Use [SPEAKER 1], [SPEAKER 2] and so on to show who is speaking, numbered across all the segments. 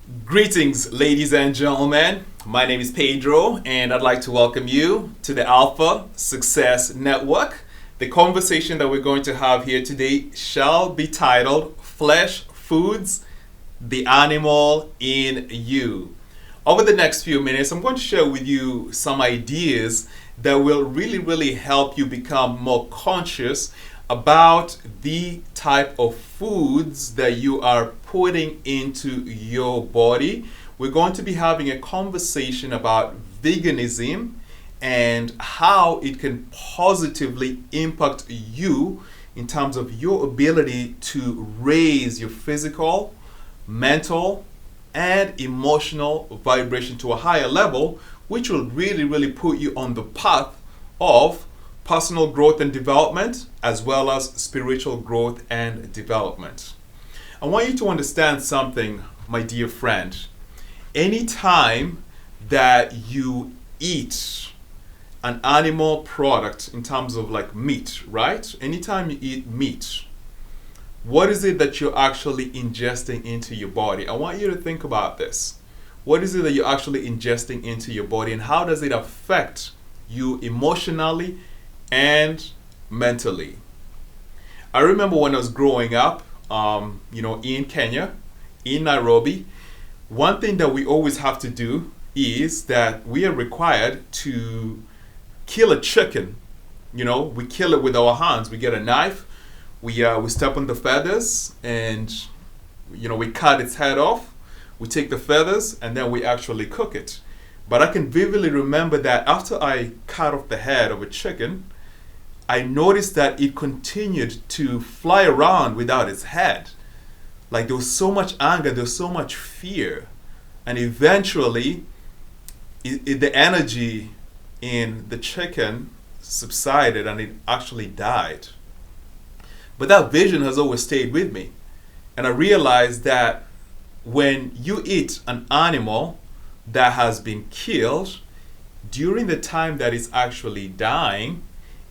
[SPEAKER 1] Greetings, ladies and gentlemen. My name is Pedro, and I'd like to welcome you to the Alpha Success Network. The conversation that we're going to have here today shall be titled Flesh Foods, the Animal in You. Over the next few minutes, I'm going to share with you some ideas that will really help you become more conscious about the type of foods that you are putting into your body. We're going to be having a conversation about veganism and how it can positively impact you in terms of your ability to raise your physical, mental, and emotional vibration to a higher level, which will really put you on the path of personal growth and development, as well as spiritual growth and development. I want you to understand something, my dear friend. Anytime that you eat an animal product in terms of like meat, right? Anytime you eat meat, what is it that you're actually ingesting into your body? I want you to think about this. What is it that you're actually ingesting into your body, and how does it affect you emotionally and mentally? I remember when I was growing up, in Kenya, in Nairobi, one thing that we always have to do is that we are required to kill a chicken. We kill it with our hands. We get a knife, we step on the feathers, and we cut its head off. We take the feathers, and then we actually cook it. But I can vividly remember that after I cut off the head of a chicken, I noticed that it continued to fly around without its head. Like there was so much anger, there was so much fear. And eventually, the energy in the chicken subsided and it actually died. But that vision has always stayed with me. And I realized that when you eat an animal that has been killed, during the time that it's actually dying,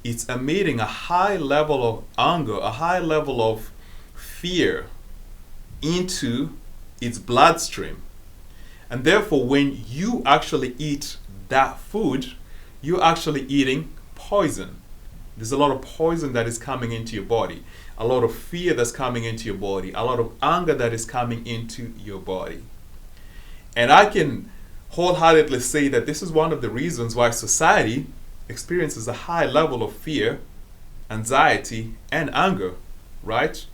[SPEAKER 1] it's emitting a high level of anger, a high level of fear into its bloodstream. And therefore, when you actually eat that food, you're actually eating poison. There's a lot of poison that is coming into your body, a lot of fear that's coming into your body, a lot of anger that is coming into your body. And I can wholeheartedly say that this is one of the reasons why society experiences a high level of fear, anxiety, and anger, right?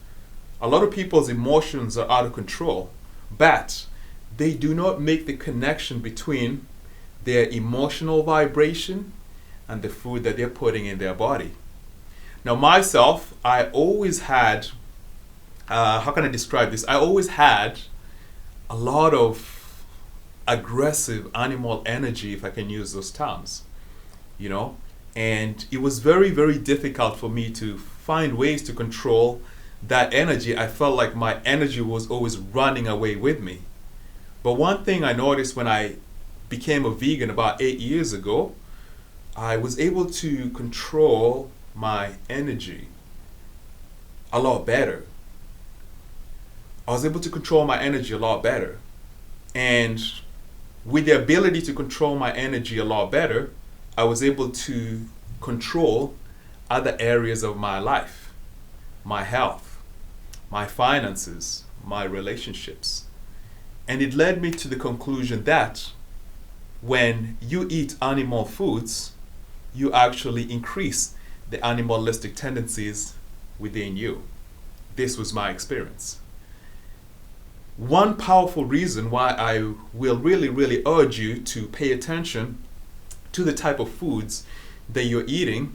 [SPEAKER 1] A lot of people's emotions are out of control, but they do not make the connection between their emotional vibration and the food that they're putting in their body. Now, myself, I always had, how can I describe this? I always had a lot of aggressive animal energy, if I can use those terms. And it was very difficult for me to find ways to control that energy. I felt like my energy was always running away with me. But one thing I noticed when I became a vegan about 8 years ago, I was able to control my energy a lot better. I was able to control my energy a lot better. And with the ability to control my energy a lot better, I was able to control other areas of my life, my health, my finances, my relationships. And it led me to the conclusion that when you eat animal foods, you actually increase the animalistic tendencies within you. This was my experience. One powerful reason why I will really urge you to pay attention to the type of foods that you're eating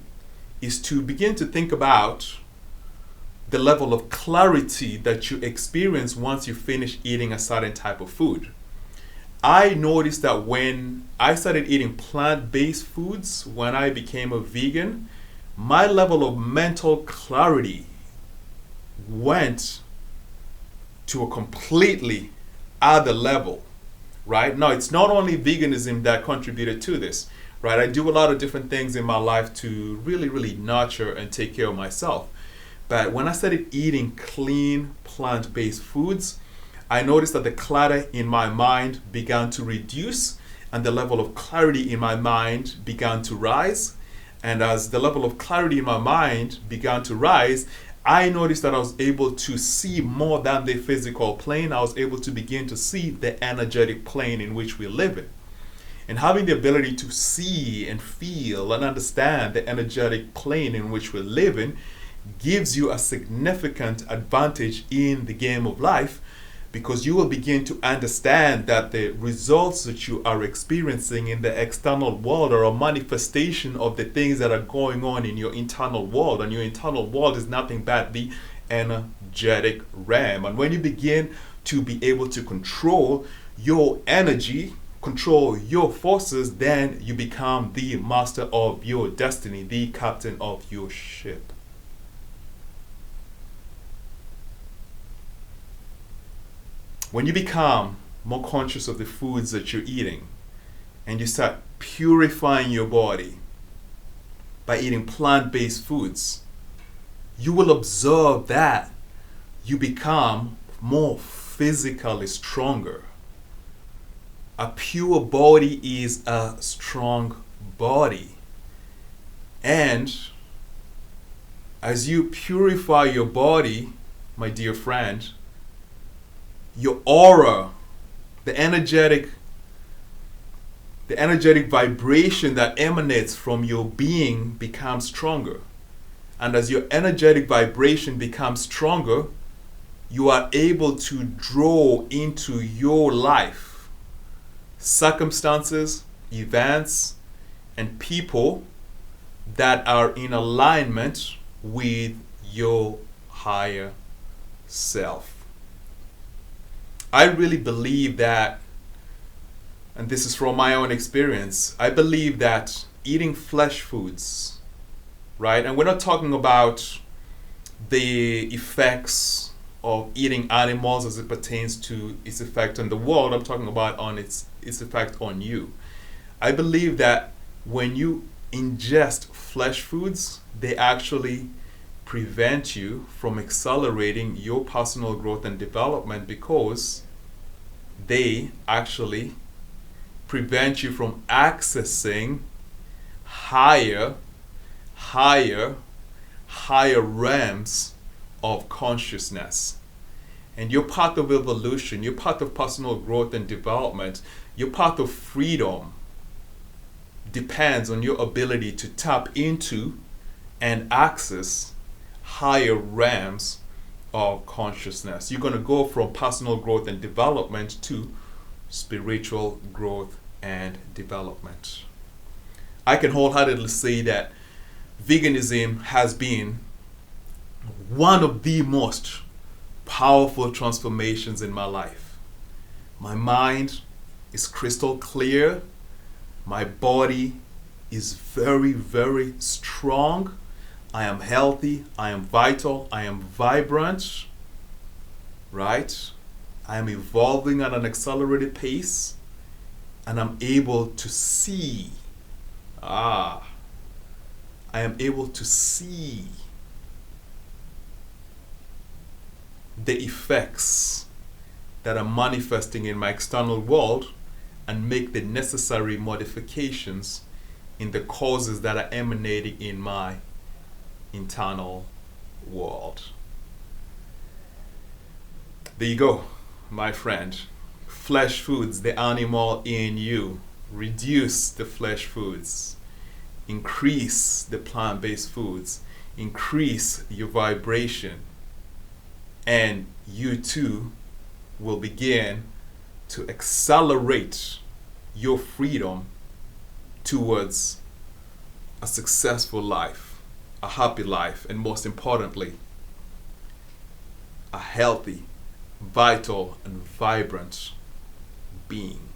[SPEAKER 1] is to begin to think about the level of clarity that you experience once you finish eating a certain type of food. I noticed that when I started eating plant-based foods, when I became a vegan, my level of mental clarity went to a completely other level, right? Now, it's not only veganism that contributed to this, right? I do a lot of different things in my life to really nurture and take care of myself. But when I started eating clean plant-based foods, I noticed that the clutter in my mind began to reduce and the level of clarity in my mind began to rise. And as the level of clarity in my mind began to rise, I noticed that I was able to see more than the physical plane. I was able to begin to see the energetic plane in which we live in. And having the ability to see and feel and understand the energetic plane in which we live in gives you a significant advantage in the game of life, because you will begin to understand that the results that you are experiencing in the external world are a manifestation of the things that are going on in your internal world. And your internal world is nothing but the energetic realm. And when you begin to be able to control your energy, control your forces, then you become the master of your destiny, the captain of your ship. When you become more conscious of the foods that you're eating and you start purifying your body by eating plant-based foods, you will observe that you become more physically stronger. A pure body is a strong body. And as you purify your body, my dear friend, your aura, the energetic vibration that emanates from your being becomes stronger. And as your energetic vibration becomes stronger, you are able to draw into your life circumstances, events, and people that are in alignment with your higher self. I really believe that, and this is from my own experience, I believe that eating flesh foods, right? And we're not talking about the effects of eating animals as it pertains to its effect on the world. I'm talking about on its effect on you. I believe that when you ingest flesh foods, they actually prevent you from accelerating your personal growth and development, because they actually prevent you from accessing higher realms of consciousness. And your path of evolution, your path of personal growth and development, your path of freedom depends on your ability to tap into and access higher realms of consciousness. You're going to go from personal growth and development to spiritual growth and development. I can wholeheartedly say that veganism has been one of the most powerful transformations in my life. My mind is crystal clear. My body is very, very strong. I am healthy, I am vital, I am vibrant, right? I am evolving at an accelerated pace, and I'm able to see. I am able to see the effects that are manifesting in my external world and make the necessary modifications in the causes that are emanating in my internal world. There you go, my friend. Flesh foods, the animal in you. Reduce the flesh foods. Increase the plant-based foods. Increase your vibration. And you too will begin to accelerate your freedom towards a successful life, a happy life, and most importantly, a healthy, vital, and vibrant being.